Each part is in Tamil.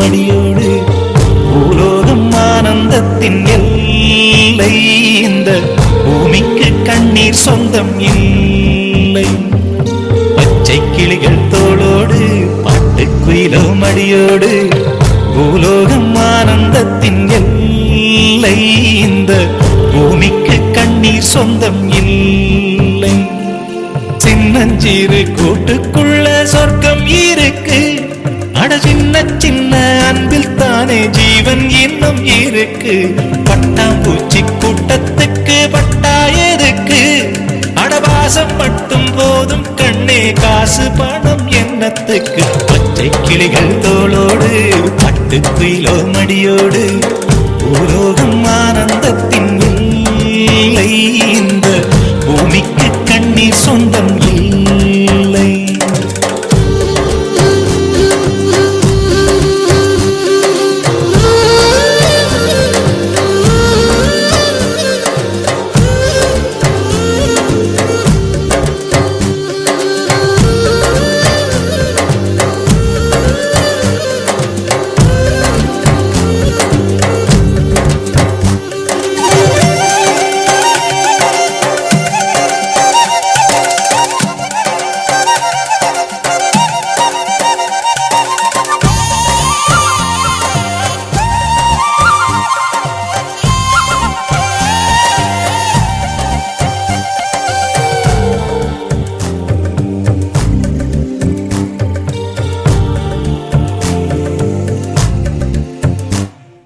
மடியோடு பூலோகம் ஆனந்தத்தின் எல்லை இந்த பூமிக்கு கண்ணீர் சொந்தம் இல்லை பச்சை கிளிகள் தோளோடு பாட்டுக்குயிலோ மடியோடு பூலோகம் ஆனந்தத்தின் எல்லை இந்த பூமிக்கு கண்ணீர் சொந்தம் இல்லை சின்னஞ்சீரு கூட்டுக்குள்ள சொர்க்கம் இருக்கு அட சின்ன சின்ன அன்பில் தானே ஜீவன் இன்னும் இருக்கு பட்டாம்பூச்சி கூட்டத்துக்கு பட்டா எதுக்கு அடவாசம் மட்டும் போதும் கண்ணே காசு பணம் என்னத்துக்கு பச்சை கிளிகள் தோளோடு பட்டுக்குயிலோ மடியோடு பூலோகம் ஆனந்தத்தின் இல்லை இந்த பூமிக்கு கண்ணீர் சொந்தம் இல்லை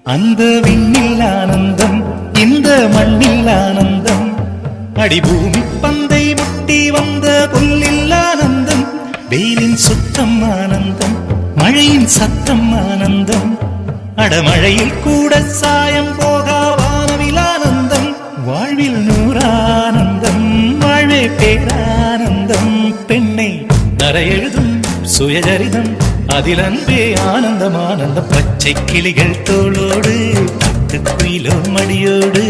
அந்த விண்ணில் ஆனந்தம் இந்த மண்ணில் ஆனந்தம் அடிபூமி பந்தை முட்டி வந்த புல்லில் ஆனந்தம் வெயிலின் சுத்தம் ஆனந்தம் மழையின் சத்தம் ஆனந்தம் அடமழையில் கூட சாயம் போகா வானவில் ஆனந்தம் வாழ்வில் நூறானந்தம் வாழ்வே பேரானந்தம் பெண்ணை நரையெழுதும் சுயஜரிதம் அதில் அன்பே ஆனந்தம் ஆனந்தம் பச்சை கிளிகள் தோளோடு பட்டுக்குயிலோ மடியோடு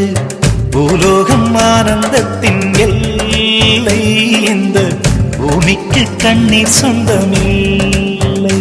பூலோகம் ஆனந்தத்தின் எல்லை இந்த பூமிக்கு கண்ணீர் சொந்தமில்லை